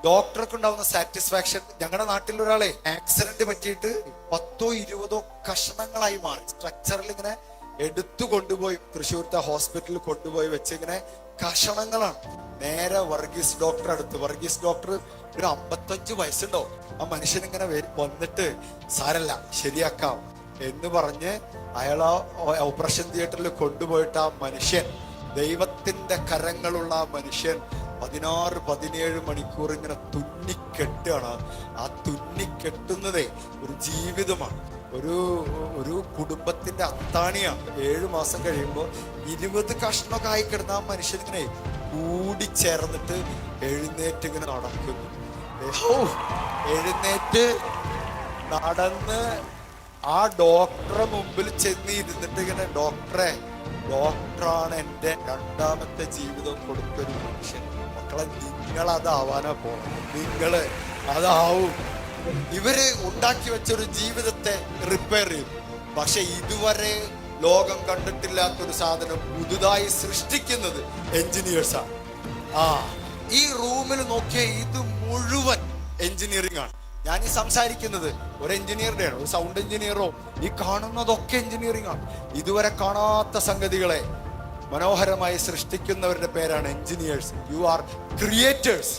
ഡോക്ടർക്ക് ഉണ്ടാവുന്ന സാറ്റിസ്ഫാക്ഷൻ. ഞങ്ങളുടെ നാട്ടിൽ ഒരാളെ ആക്സിഡന്റ് പറ്റിയിട്ട് 10-20 കഷണങ്ങളായി മാറി. സ്ട്രക്ചറിൽ ഇങ്ങനെ എടുത്തു കൊണ്ടുപോയി തൃശ്ശൂരത്തെ ഹോസ്പിറ്റലിൽ കൊണ്ടുപോയി വെച്ച് ഇങ്ങനെ കഷണങ്ങളാണ്. നേരെ വർഗീസ് ഡോക്ടർ അടുത്ത്. വർഗീസ് ഡോക്ടർ ഒരു 55 വയസ്സുണ്ടാവും. ആ മനുഷ്യൻ ഇങ്ങനെ വന്നിട്ട് സാരല്ല ശരിയാക്കാം എന്ന് പറഞ്ഞ് അയാൾ ആ ഓപ്പറേഷൻ തിയേറ്ററിൽ കൊണ്ടുപോയിട്ട് ആ മനുഷ്യൻ, ദൈവത്തിന്റെ കരങ്ങളുള്ള ആ മനുഷ്യൻ 16-17 മണിക്കൂർ ഇങ്ങനെ തുന്നിക്കെട്ടാണ്. ആ തുന്നിക്കെട്ടുന്നതേ ഒരു ജീവിതമാണ്, ഒരു കുടുംബത്തിന്റെ അത്താണിയാണ്. 7 മാസം കഴിയുമ്പോൾ 20 കഷ്ണമൊക്കെ ആയി കിടന്ന ആ മനുഷ്യൻ ഇങ്ങനെ കൂടിച്ചേർന്നിട്ട് എഴുന്നേറ്റ് ഇങ്ങനെ നടക്കുന്നു. എഴുന്നേറ്റ് നടന്ന് ആ ഡോക്ടറെ മുമ്പിൽ ചെന്ന് ഇരുന്നിട്ട് ഇങ്ങനെ, ഡോക്ടറാണ് എൻ്റെ രണ്ടാമത്തെ ജീവിതം കൊടുത്തൊരു മനുഷ്യൻ. മക്കളെ, നിങ്ങൾ അതാവാനാ പോണം, നിങ്ങള് അതാവും. ഇവര് ഉണ്ടാക്കി വെച്ചൊരു ജീവിതത്തെ റിപ്പയർ ചെയ്തു. പക്ഷെ ഇതുവരെ ലോകം കണ്ടിട്ടില്ലാത്തൊരു സാധനം പുതുതായി സൃഷ്ടിക്കുന്നത് എഞ്ചിനീയേഴ്സാണ്. ഈ റൂമിൽ നോക്കിയ ഇത് മുഴുവൻ എഞ്ചിനീയറിംഗ് ആണ്. ഞാൻ ഈ സംസാരിക്കുന്നത് ഒരു എഞ്ചിനീയറുടെയാണ്, ഒരു സൗണ്ട് എഞ്ചിനീയറോ. ഈ കാണുന്നതൊക്കെ എഞ്ചിനീയറിംഗ് ആണ്. ഇതുവരെ കാണാത്ത സംഗതികളെ മനോഹരമായി സൃഷ്ടിക്കുന്നവരുടെ പേരാണ് എഞ്ചിനീയേഴ്സ്. You are creators.